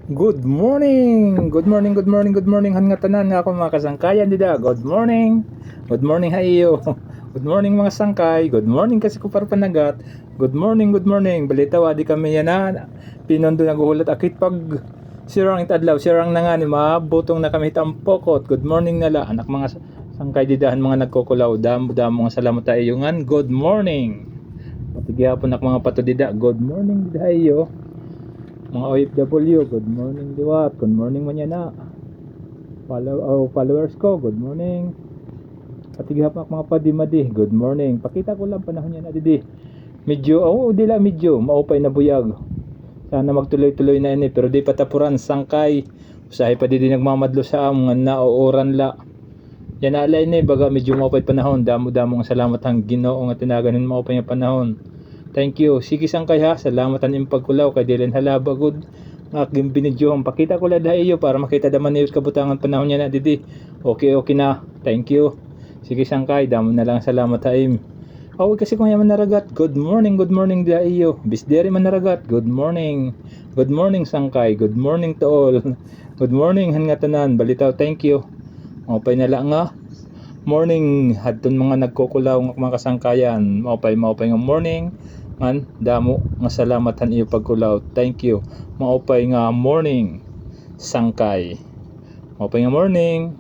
Good morning! Good morning, good morning, good morning. Han nga tanan nga ako mga kasangkayan dida. Good morning. Good morning ha iyo. Good morning mga sangkay. Good morning kasi ko para panagat. Good morning, good morning. Balita di kami yan na pinondo naguhulat akit pag sirang itadlaw. Sirang na nga ni mabutong na kami tampokot. Good morning nala anak mga sangkay didahan mga nagkukulaw. Damo nga salamat tayo ngan. Good morning. Patigihapon nak mga patudida. Good morning dida iyo. Mga OFW, good morning Diwat, good morning Manyana. Followers ko, good morning. Patighap mga padimadi, good morning. Pakita ko lang panahon niya na didi. Medyo, medyo, maupay na buyag. Sana magtuloy-tuloy na ini, pero di patapuran, sangkay. Usahay pa didi nagmamadlo sa among naooran la. Yan alay ni, baga medyo maupay panahon. Damo-damo ang salamat ang Ginoo nga tinaganin maupay nga panahon. Thank you. Sige sangkay ha. Salamatan yung pagkulaw kay Dylan halabagod. Aking binidyohan. Pakita ko lang iyo para makita daman niyo kabutangan panahon niya na didi. Okay na. Thank you. Sige sangkay. Damo na lang salamat haim. Kasi kung yaman naragat. Good morning da iyo. Bisderi man naragat. Good morning. Good morning sangkay. Good morning to all. Good morning hangatanan. Balitaw. Thank you. Okay na lang nga. Morning hadton mga nagkukulaw ng mga kasangkayan. Maupay nga morning. Man, damo nga salamatan iyo pagkulaw. Thank you. Maupay nga morning sangkay. Maupay nga morning.